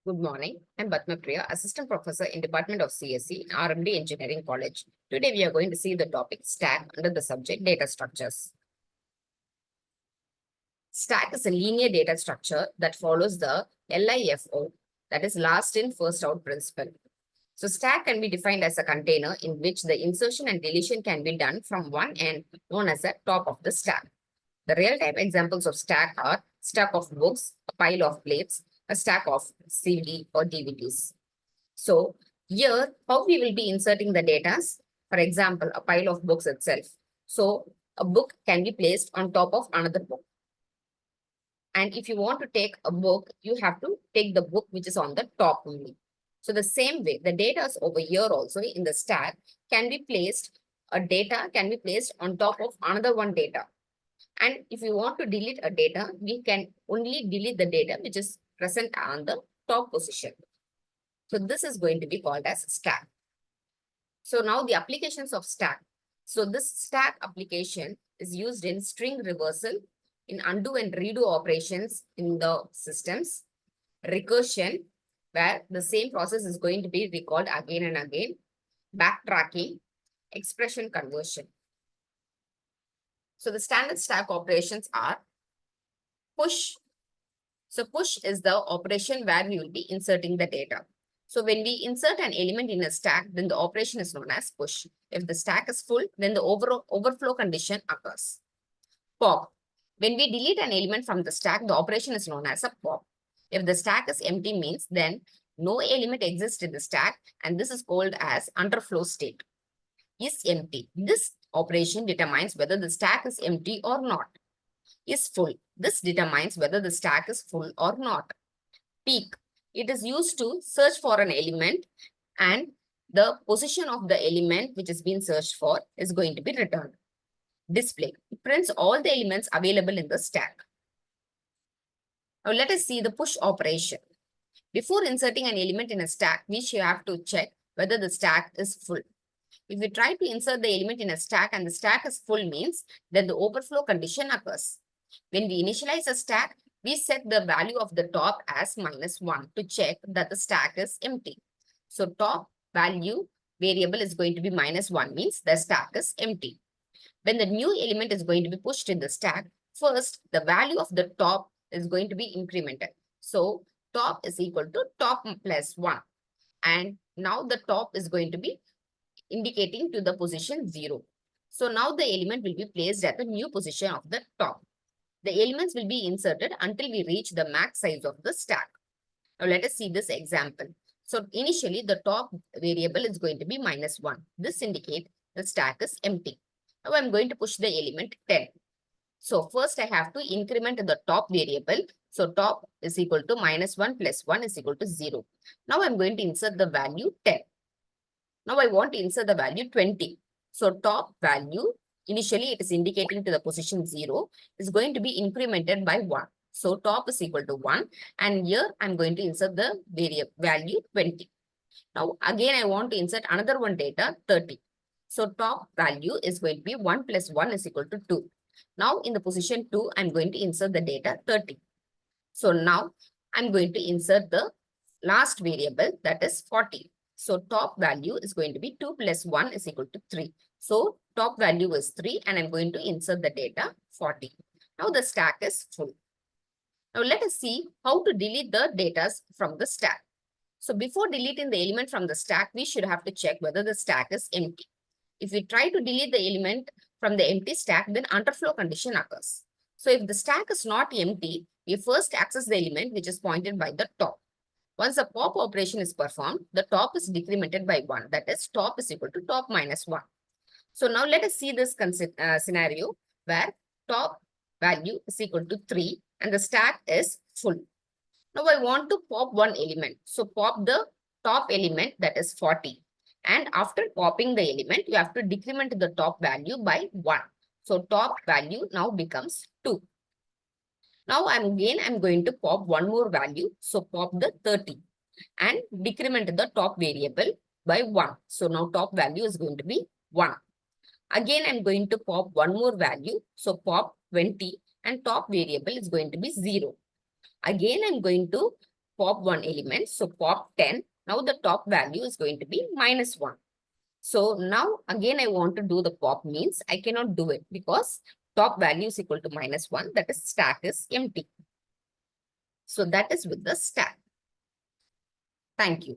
Good morning. I'm Padmapriya, Assistant Professor in Department of CSE in RMD Engineering College. Today we are going to see the topic stack under the subject data structures. Stack is a linear data structure that follows the LIFO, that is last in first out principle. So stack can be defined as a container in which the insertion and deletion can be done from one end, known as the top of the stack. The real-time examples of stack are stack of books, a pile of plates, a stack of CD or DVDs. So here, how we will be inserting the data? For example, a pile of books itself. So a book can be placed on top of another book. And if you want to take a book, you have to take the book which is on the top only. So the same way, the data over here also in the stack can be placed, a data can be placed on top of another one data. And if you want to delete a data, we can only delete the data which is present on the top position. So this is going to be called as stack. So now the applications of stack. So this stack application is used in string reversal, in undo and redo operations in the systems, recursion, where the same process is going to be recalled again and again, backtracking, expression conversion. So the standard stack operations are push. So push is the operation where we will be inserting the data. So when we insert an element in a stack, then the operation is known as push. If the stack is full, then the overflow condition occurs. Pop. When we delete an element from the stack, the operation is known as a pop. If the stack is empty means then no element exists in the stack, and this is called as underflow state. Is empty. This operation determines whether the stack is empty or not. Is full. This determines whether the stack is full or not. Peek. It is used to search for an element, and the position of the element which is being searched for is going to be returned. Display. It prints all the elements available in the stack. Now let us see the push operation. Before inserting an element in a stack, we should have to check whether the stack is full. If we try to insert the element in a stack and the stack is full means then the overflow condition occurs. When we initialize a stack, we set the value of the top as -1 to check that the stack is empty. So top value variable is going to be -1 means the stack is empty. When the new element is going to be pushed in the stack, first the value of the top is going to be incremented. So top is equal to top plus 1. And now the top is going to be indicating to the position 0. So now the element will be placed at the new position of the top. The elements will be inserted until we reach the max size of the stack. Now let us see this example. So initially the top variable is going to be -1. This indicates the stack is empty. Now I'm going to push the element 10. So first I have to increment the top variable. So top is equal to -1 plus 1 is equal to 0. Now I'm going to insert the value 10. Now I want to insert the value 20. So top value, initially it is indicating to the position 0, is going to be incremented by 1. So top is equal to 1. And here I'm going to insert the value 20. Now again I want to insert another one data 30. So top value is going to be 1 plus 1 is equal to 2. Now in the position 2, I'm going to insert the data 30. So now I'm going to insert the last variable, that is 40. So top value is going to be 2 plus 1 is equal to 3. So top value is 3 and I'm going to insert the data 40. Now the stack is full. Now let us see how to delete the data from the stack. So before deleting the element from the stack, we should have to check whether the stack is empty. If we try to delete the element from the empty stack, then underflow condition occurs. So if the stack is not empty, we first access the element which is pointed by the top. Once the pop operation is performed, the top is decremented by 1. That is, top is equal to top minus 1. So now let us see this scenario where top value is equal to 3 and the stack is full. Now I want to pop one element. So pop the top element, that is 40. And after popping the element, you have to decrement the top value by 1. So top value now becomes 2. Now I'm going to pop one more value. So pop the 30 and decrement the top variable by 1. So now top value is going to be 1. Again, I'm going to pop one more value. So pop 20 and top variable is going to be 0. Again, I'm going to pop 1 element. So pop 10. Now the top value is going to be -1. So now again I want to do the pop means I cannot do it because top value is equal to -1. That is stack is empty. So that is with the stack. Thank you.